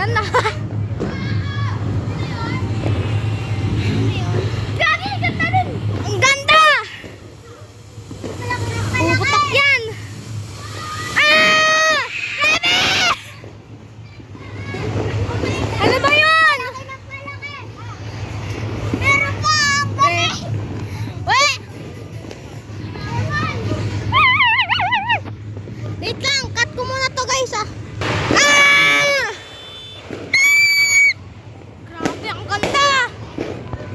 Ganda. Gagi, ganda rin. Ang ganda. Puputok yan. Ah! Bebe! Ano ba yun? Meron pa ang balik. Wait! Wait lang, cut ko muna to guys ah. Ah! Grabe, ang ganda.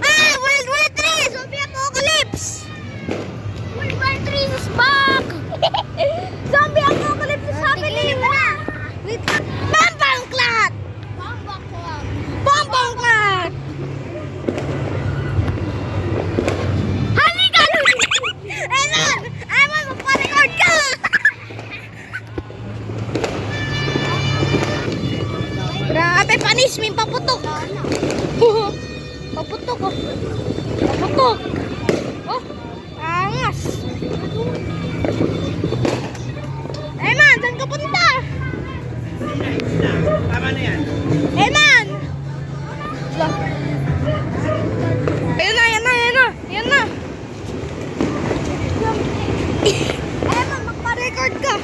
Ah, World War 3, Zombie Apocalypse. World War 3 is back. Zombie Apocalypse is happening. Wait lang. Bombang clat. Bombang clat. Halika! Eman! Eman, magpa-record ka! Grabe, panis, may paputok. Paputok, oh. Paputok. Oh, angas. Eman, saan ka punta? Tama na yan. Eman! Ayan na, ayan na, ayan na. Ayan na. Eman, magpa-record ka.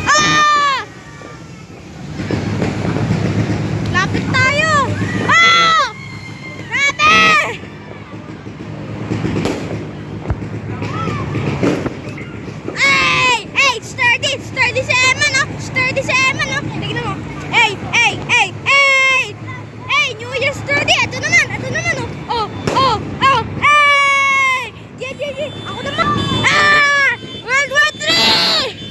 Ah! Lapit tayo! Ah! Grabe! Ay! Ay! Sturdy! Sturdy si Eman, oh! Sturdy si Eman, oh! Tignan mo! Ay! Ay! Ay! Ay! Ay! New Year sturdy! Ito naman! Ito naman, oh! Oh! Oh! Oh! Ay! Yeah! Yeah! Yeah! Ako naman! Ah! World War 3!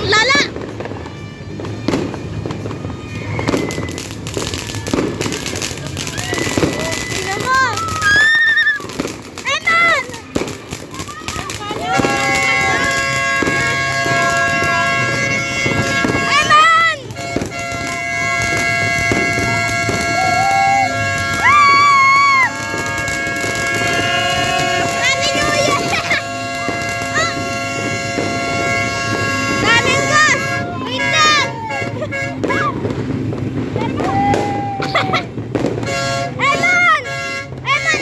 Lala! Tingnan mo! Eman! Eman! Happy New Year! Daming gas! Wait lang! Eman! Eman!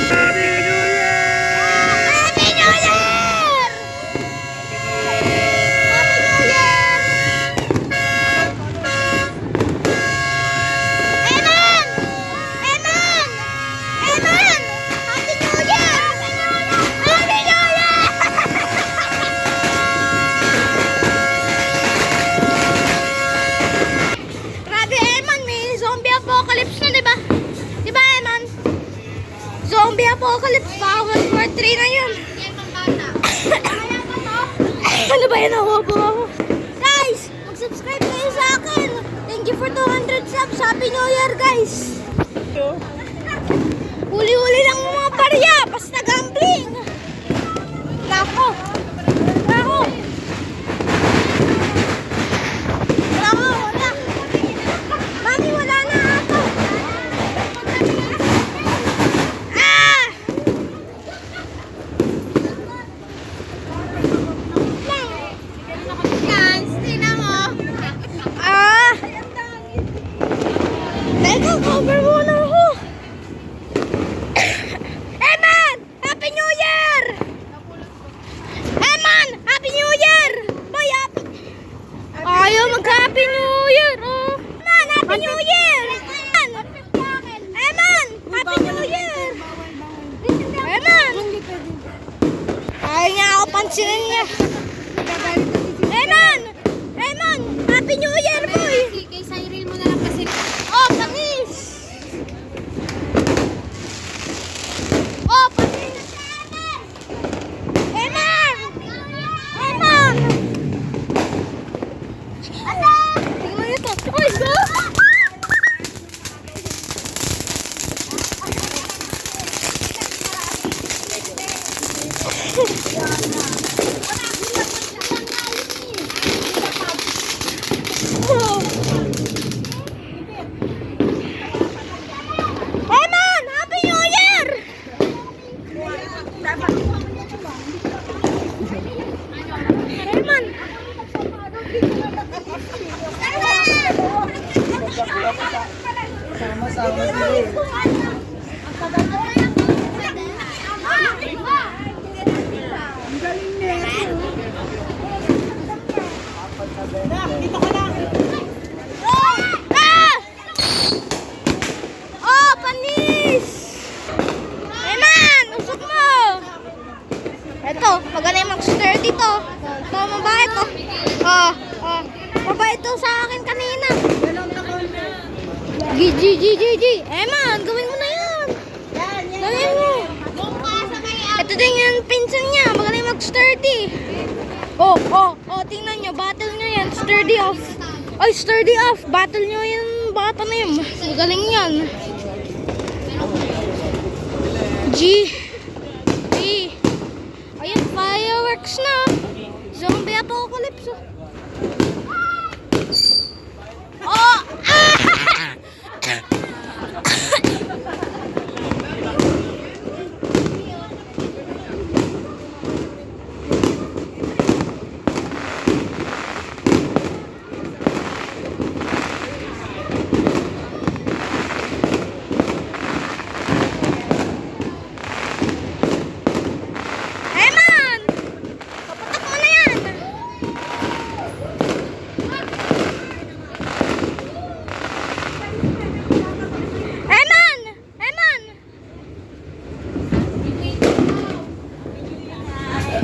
Happy New Year! Happy New Year! Happy New Year! Eman! Eman! Eman! Happy New Year! Happy New Year! Grabe, Eman, may zombie apocalypse na, di ba? Di ba, Eman? Zombie apocalypse pa, World War 3 na yun. Ano ba yan? Ako. Guys, mag-subscribe kayo sa akin. Thank you for 200 subs. Happy New Year, guys. Huli-huli lang mga barya. Basta gambling. Nako. Nako. Nako, wala. Mami, wala na ako. Ah! Guys, tingnan mo. Ah! Teka, cover muna ako. Eman! Happy New Year! Alisin niya. Eman! Eman! Happy New Year, boy! Kay Cyril mo na lang kasi. Oh, panis! Oh, panis! Eman! Eman! Tingnan mo ito. Oy, go! Eman! Happy New Year! Eman! Sama-sama sila. Ah! Oh, panis! Eman! Usok mo! Ito, magaling mag-stir dito. Ito, mabait to. Mabait to sa akin kanina. G. Eman, gawin mo na yan. Gawin mo. Ito din yung pinsan niya. Magaling mag-sturdy. Oh, tingnan nyo. Battle nyo yan. Sturdy off. Ay, sturdy off. Battle nyo yung bata na yun. Magaling yan. G. Ayan, fireworks na. Zombie apocalypse. Oh! Eman! Papatak mo na yan! Eman!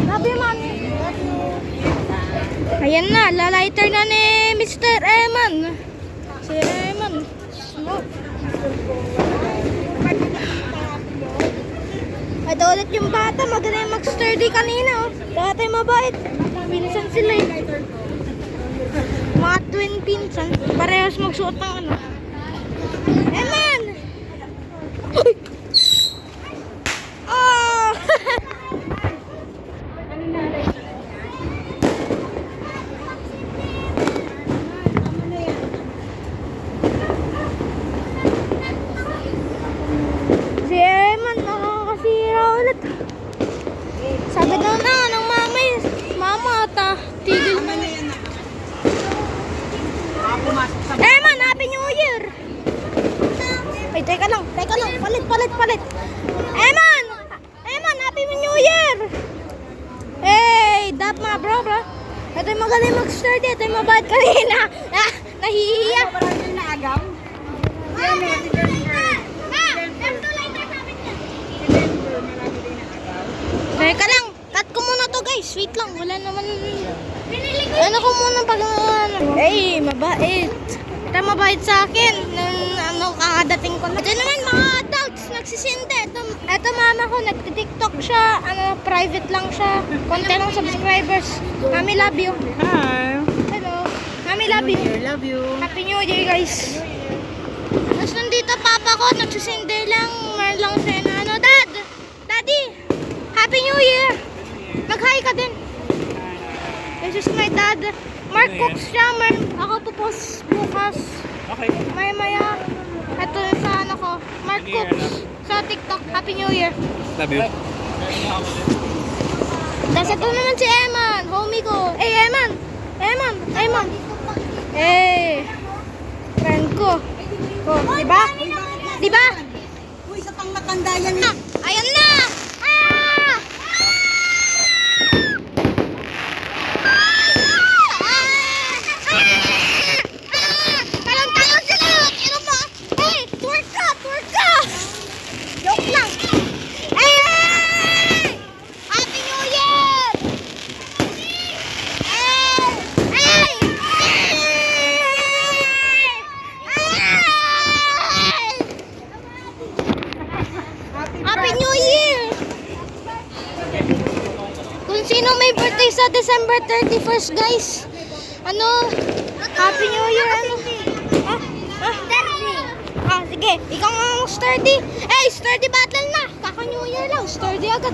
Love you, Mommy. Ayan na, lalighter na ni Mr. Eman. Si Eman. Smoke. Ito ulit yung bata, magaling mag-sturdy kanina. Dati mabait. Pinsan sila eh. Mga twin pinsan. Parehas magsuot ng ano. Eman! Uy! Oh! Si Eman, nakakasira ulit. Sabi daw na ng mama ata, tigil na. Eman, Happy New Year! Ay, teka lang, palit. Eman, Happy New Year! Hey, dap ma bro. Ito yung magaling mag-sturdy, ito yung mabad kanina. Nahihiya. Teka lang, cut ko muna to guys. Wait lang, wala naman. Ano ko muna pag hey, mabait. Ito mabait sa akin. Nung kakadating ko na. Ito naman mga adults, nagsisinde. Ito mama ko, nagtitiktok siya. Private lang siya. Konti lang subscribers. Mami, love you. Hi. Hello. Mami, love you. Love you. Happy New Year guys. Tapos nandito papa ko, nagsisinde lang. Meron lang siya na Daddy, Happy New Year. Mag-hi ka din. This is my dad. Mark Cooks siya. Ako pupos bukas. Okay. Maya. Ito sa ano ko. Mark Cooks. Sa TikTok. Happy New Year. Love you. Tapos ito naman si Eman. Homie ko. Hey, Eman. Hey. Friend ko. Oh, diba? Uy, sa pang matanda yan. Ayan na! Ah! Talon-talon sila! Ano ba? Hey! Twerk ka! Joke lang! Hey! Happy New Year! December 31st, guys. Ano? Happy New Year, ano? Sige. Ikaw nga ang sturdy. Hey, sturdy battle na. Kaka-New Year lang. Sturdy agad.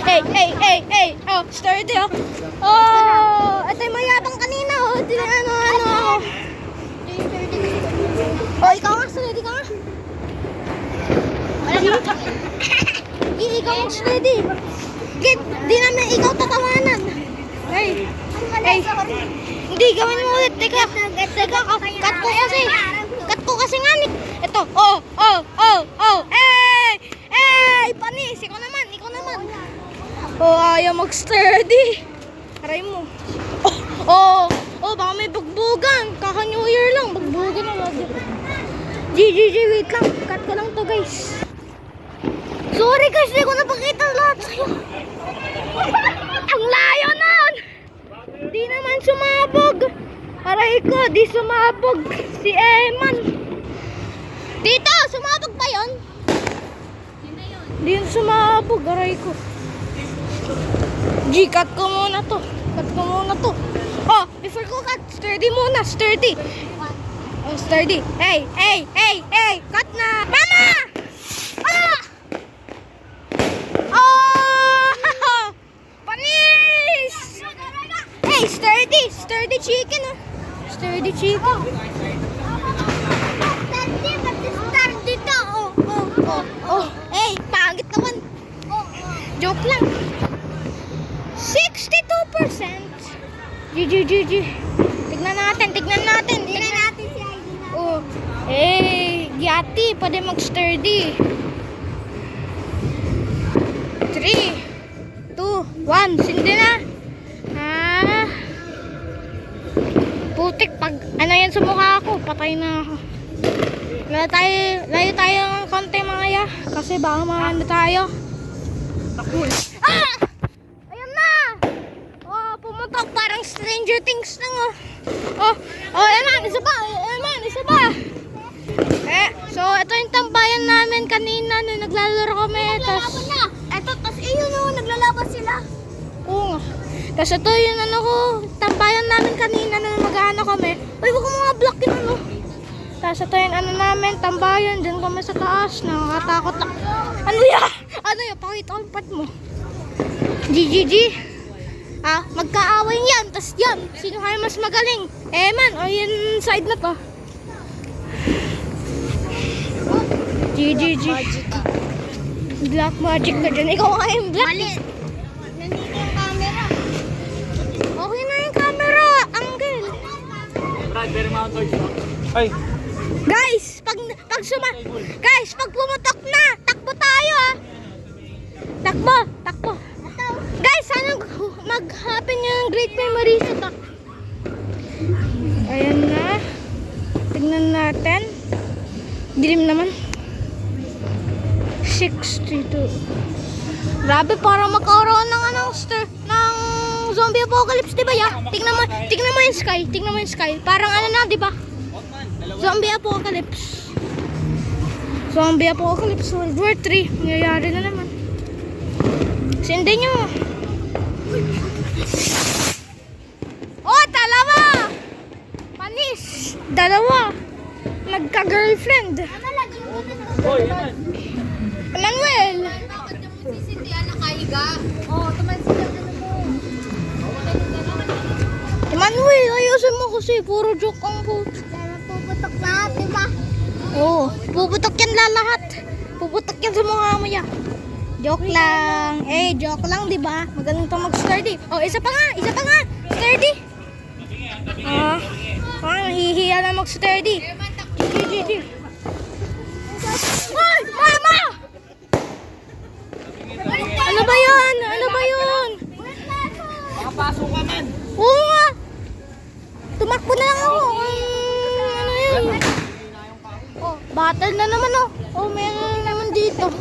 Hey. Oh, sturdy, oh. Oh, ito yung mayabang kanina, oh. Ano. Oh, ikaw nga, sturdy ka nga. Ikaw ang sturdy. Di namin ikaw tatawanan. Hey. Hindi, gawin mo ulit. Teka, cut ko kasi. Cut ko kasi nga ni. Ito, oh. Panis, ikaw naman. Oh, ayaw mag-sturdy. Aray mo. Oh, baka may bugbugan. Kaka-New Year lang, bugbugan na lang. GG, wait lang. Cut ko lang to, guys. Sorry guys, hindi ko napakita lahat sa'yo. Ang layo nun! Di naman sumabog. Aray ko, di sumabog si Eman. Dito, sumabog ba yun? Di yun sumabog, aray ko. G, cut ko muna to. Oh, before ko cut, sturdy muna, sturdy. Oh, sturdy. Hey. Cut na. Mama! Ah! Oh! Panis! Hey, sturdy chicken, oh. Sturdy chicken. Sturdy to, oh. Hey, pangit naman. Joke lang. 62%. GG. Tignan natin. Tingnan natin si ID na. Oh. Yati, pwede mag-sturdy. 3, 2, 1. Sindi na. Putik, pag ano yan sa mukha ko, patay na ako. Layo tayo ng konti mga ya. Kasi baka maano tayo. Ayan na! Oh, pumutok parang Stranger Things lang, oh. Eman, isa ba? So, ito yung tambayan namin kanina nung naglalaro kami. Tas iyon o, naglalaban sila. Oo nga. Tapos ito yung tambayan namin kanina nung mag-ano kami. Uy, wag mo mga block yun, ano. Tapos ito yung namin, tambayan. Diyan kami sa taas. Nakakatakot lang. Ano yan? Pakita ko yung part mo. GG. Magkaaway yan. Tapos yan. Sino kaya mas magaling? Eman, o yung side na to. GG. Black magic ka dyan. Ikaw nga yung black. Mali. Nandito yung camera. Okay na yung camera, Uncle. Brad, very mountain. Ay, Guys, pag pumutok na, takbo tayo, Takbo. Guys, sana mag-happen yung great memories ito. Ayan na. Tignan natin. Dilim naman. 632. Grabe, para magkaroon ng ng zombie apocalypse, diba ya? Tignan mo yung sky. Parang di ba? Zombie apocalypse. World War 3. Nangyayari na naman. Sindi nyo. Oh, dalawa! Panis! Dalawa! Nagka-girlfriend. boy, yan. Emmanuel! Emmanuel, ayusin mo kasi puro joke ang post. Puputok lahat, diba? Oo, puputok yan lahat. Puputok yan sa mukha mo yan. Joke lang. Joke lang, di ba? Magaling pa mag-sturdy. Oh, isa pa nga. Sturdy. Nahihiya na mag-sturdy. GG. Ay, mama! Ano ba yun? Makapasok ka man. Oo nga. Tumakbo na lang ako. Ano yun? Oh, battle na naman, oh. Oh, meron na naman dito.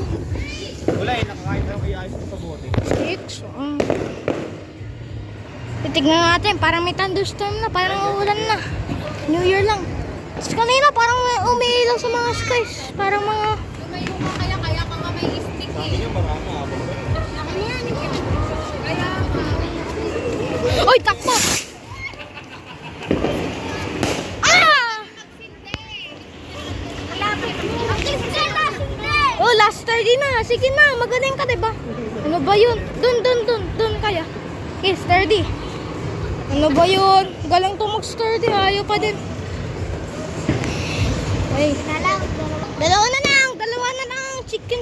Wala nakakain tayo kay ayos ng pabote. 6. Titignan natin, parang may thunderstorm na, parang uulan na. New Year lang. Tapos kanina parang may umiilaw sa mga skies. Parang mga... Kaya ka nga may stick Sabi niyo marami habang. Ano ba yun? Dun kaya. Okay, sturdy. Ano ba yun? Galang to mag-sturdy. Ayaw pa din. Ay. Dalawa na lang.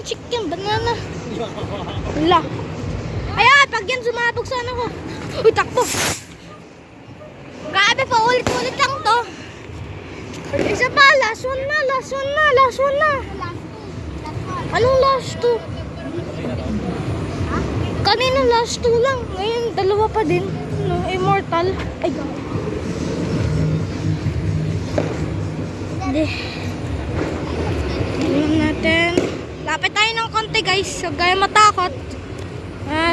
Chicken. Banana. Wala. Ayan, pag yan sumabog sana ko. Uy, takbo. Grabe pa, ulit-ulit lang to. Isa pa, last one na. Anong last two? Kanina last two lang. Ngayon, dalawa pa din. No, immortal. Ay, God. Hindi. Tingnan natin. Lapit tayo ng konti, guys. Huwag kayo matakot.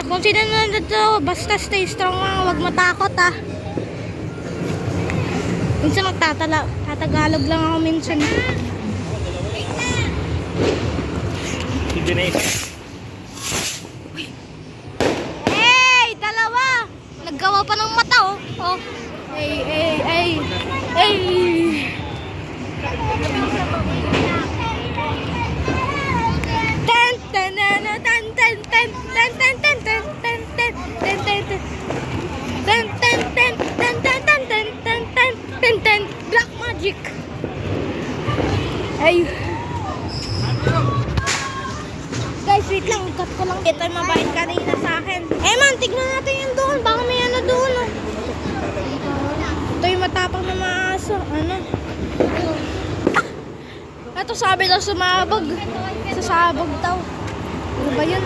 Kung sino na dito, basta stay strong lang. Huwag matakot, ah. Minsan tatagalog lang ako minsan. Si Denise. Hey! Dalawa! Naggawa pa ng mata, oh. Oh. Ay. Black magic. Ay. Guys, wait lang. Cut ko lang. Ito yung mabait kanina sa akin. Man, tignan natin yung doon. Baka may ano doon, oh. Ito yung matapang na mga aso. Ano? Ito sabi daw sumabog. Sasabog daw. Ano ba yun?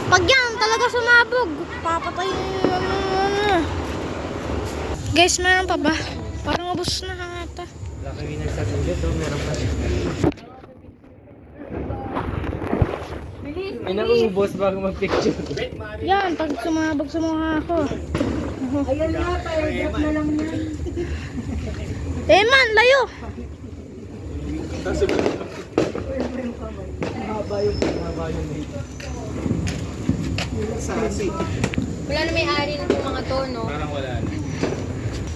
Pag yan talaga sumabog, papatayin yung ano. Guys, meron pa ba? Parang ubos na ata. Laki winner sa ulit, oh. Meron pa rin. May nauubos bago mag-picture. Yan, pag sumabog sa mukha ko. Ayun na, pa-airdrop na lang yan. Man, layo! Mahaba yung dito. Sasi. Wala na may-ari na itong mga to, no? Parang wala na.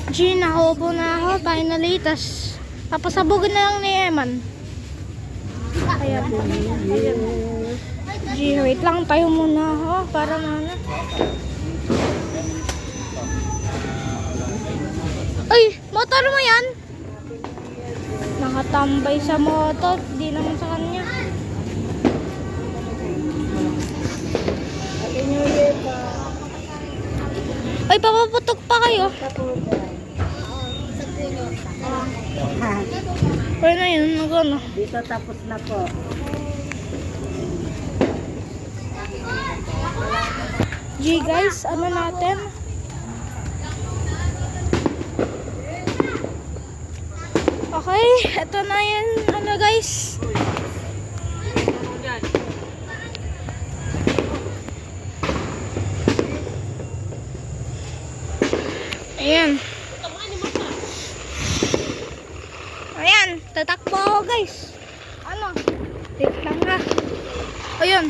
G, nakaupo na ako. Finally, tas papasabugin na lang ni Eman. Kaya po. G, wait lang tayo muna ako para mana. Ay, motor mo yan? Nakatambay sa motor. Di naman sa kanya. Ay, papaputok pa kayo. Kaya na yun, ano. Dito tapos na po. G, guys, ano natin? Okay, eto na yan, ano guys. Ayan. Ayan, tatakbo ako guys. Ano? Wait lang ha. Ayan.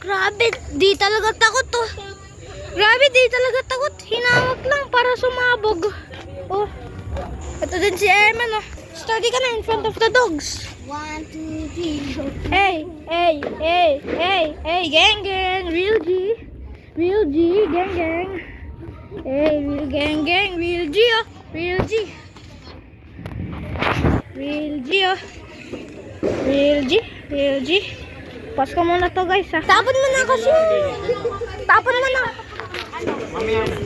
Grabe, di talaga takot to. Grabe, di talaga takot. Hinawak lang para sumabog. Oh. Ito din si Eman, oh. Study ka na in front of the dogs. 1, 2, 3. Hey, gang, real G. Real G, gang. Hey, real gang, real G, oh. Real G, oh. Real G. Pas ko muna to, guys, ha. Tapon mo na kasi. Tapon mo na. Mamaya na.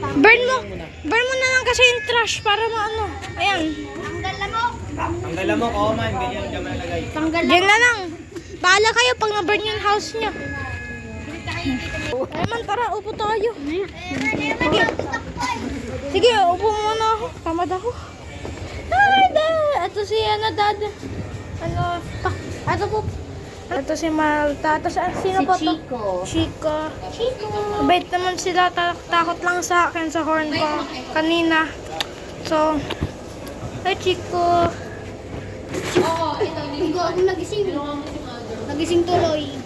Burn mo na lang kasi yung trash para maano. Ayan. Tanggalan mo, oh man. Ganyan ka malagay. Diyan na lang. Bahala kayo pag na-burn yung house nyo. Eman, tara, upo tayo. Sige, upo muna ako. Tamad ako. Ay, ito si dad. Ito po. Ito si Malta. Ito sino po to? Chico. Bait naman sila. Takot lang sa akin sa horn ko kanina. So, ay Chico. Hindi ako nagising. Nagising tuloy.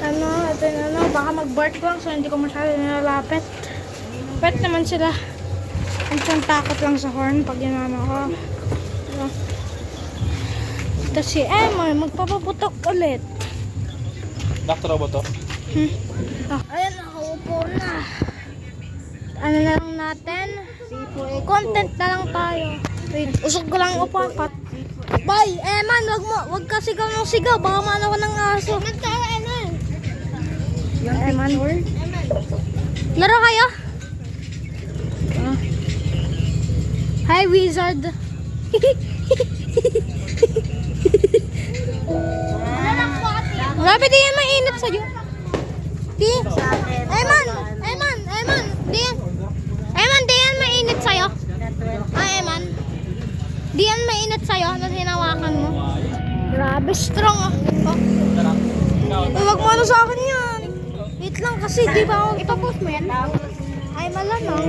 Ito baka mag-bark lang so hindi ko masyado nilalapit. Bait naman sila. Minsan takot lang sa horn pag ginano ko. Ito si Emma, magpapaputok ulit. Doctor ba to? Ayan, nakaupo na. Ano na lang natin? Content na lang tayo. Wait, usog ko lang upuan. Bye! Eman, wag ka sigaw ng sigaw. Baka maano ko ng aso. Eman. Eman. Laro kayo? Ah. Hi, wizard. Grabe, di yan mainit sa'yo. Di. Eman. Di yan mainit sa'yo. Eman. Di yan mainit sa'yo na hinawakan mo. Grabe, strong ah. Huwag mo ano sa akin yan. Wait lang kasi, di ba ako ipapost mo yan? Ay, malamang.